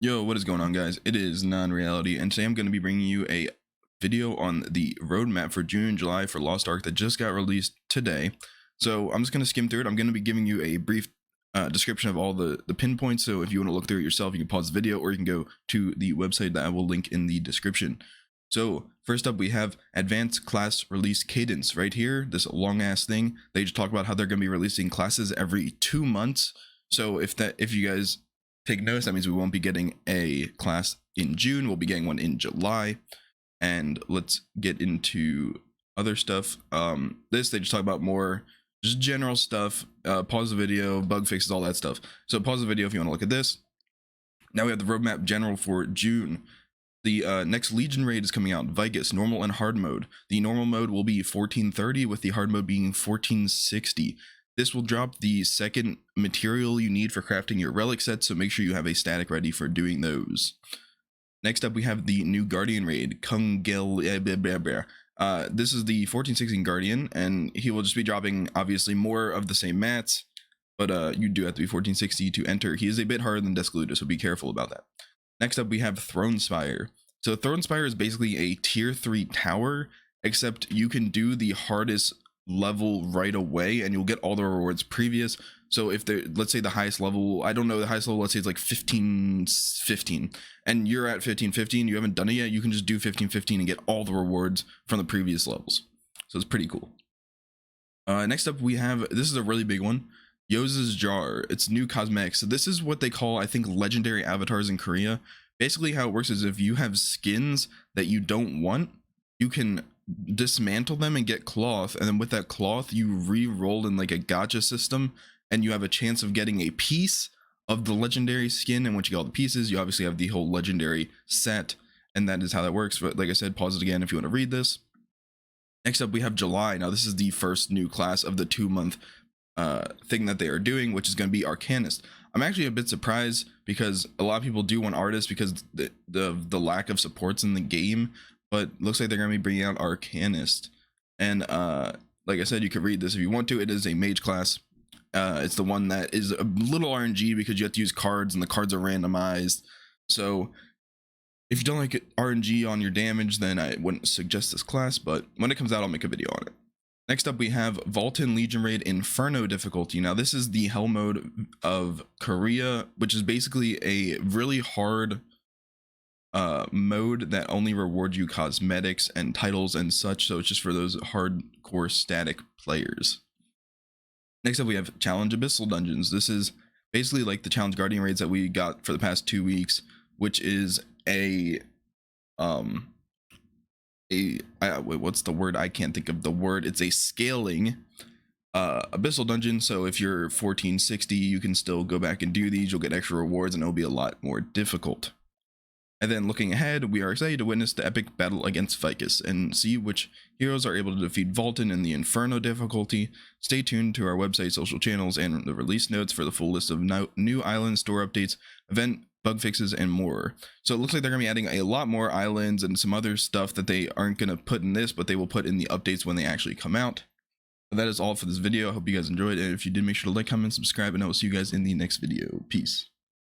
Yo, what is going on, guys? It is Non-Reality, and today I'm going to be bringing you a video on the roadmap for June and July for Lost Ark that just got released today. So I'm just going to skim through it. I'm going to be giving you a brief description of all the pinpoints, so if you want to look through it yourself, you can pause the video or you can go to the website that I will link in the description. So first up, we have Advanced Class Release Cadence right here, this long ass thing. They just talk about how they're going to be releasing classes every 2 months. So if you guys take notice, that means we won't be getting a class in June, we'll be getting one in July. And let's get into other stuff. They just talk about more just general stuff. Pause the video, bug fixes, all that stuff. So pause the video if you want to look at this. Now we have the roadmap general for June. The next Legion raid is coming out, Vicus, normal and hard mode. The normal mode will be 1430 with the hard mode being 1460. This will drop the second material you need for crafting your relic sets, so make sure you have a static ready for doing those. Next up, we have the new Guardian raid, Kungel. This is the 1416 Guardian, and he will just be dropping, obviously, more of the same mats, but you do have to be 1460 to enter. He is a bit harder than Descoluda, so be careful about that. Next up, we have Throne Spire. So Throne Spire is basically a tier 3 tower, except you can do the hardest level right away and you'll get all the rewards previous. So if they're, let's say the highest level, I don't know the highest level, let's say it's like 1515 and you're at 1515, you haven't done it yet, you can just do 1515 and get all the rewards from the previous levels. So it's pretty cool. Next up, we have, this is a really big one, Josies Jar. It's new cosmetics. So this is what they call, I think, legendary avatars in Korea. Basically how it works is if you have skins that you don't want, you can dismantle them and get cloth, and then with that cloth you re-roll in like a gacha system and you have a chance of getting a piece of the legendary skin, and once you get all the pieces you obviously have the whole legendary set, and that is how that works. But like I said, pause it again if you want to read this. Next up, we have July. Now this is the first new class of the 2-month thing that they are doing, which is going to be Arcanist. I'm actually a bit surprised because a lot of people do want artists because the lack of supports in the game, but looks like they're going to be bringing out Arcanist. And like I said, you can read this if you want to. It is a mage class. It's the one that is a little RNG because you have to use cards and the cards are randomized. So if you don't like RNG on your damage, then I wouldn't suggest this class, but when it comes out, I'll make a video on it. Next up, we have Vulcan Legion Raid Inferno difficulty. Now this is the hell mode of Korea, which is basically a really hard mode that only rewards you cosmetics and titles and such, so it's just for those hardcore static players. Next up, we have Challenge Abyssal Dungeons. This is basically like the Challenge Guardian raids that we got for the past 2 weeks, which is what's the word? I can't think of the word. It's a scaling abyssal dungeon, so if you're 1460 you can still go back and do these. You'll get extra rewards and it'll be a lot more difficult. And then looking ahead, we are excited to witness the epic battle against Vicus and see which heroes are able to defeat Vulcan in the Inferno difficulty. Stay tuned to our website, social channels, and the release notes for the full list of new island store updates, event bug fixes, and more. So it looks like they're going to be adding a lot more islands and some other stuff that they aren't going to put in this, but they will put in the updates when they actually come out. But that is all for this video. I hope you guys enjoyed, and if you did, make sure to like, comment, subscribe, and I will see you guys in the next video. Peace.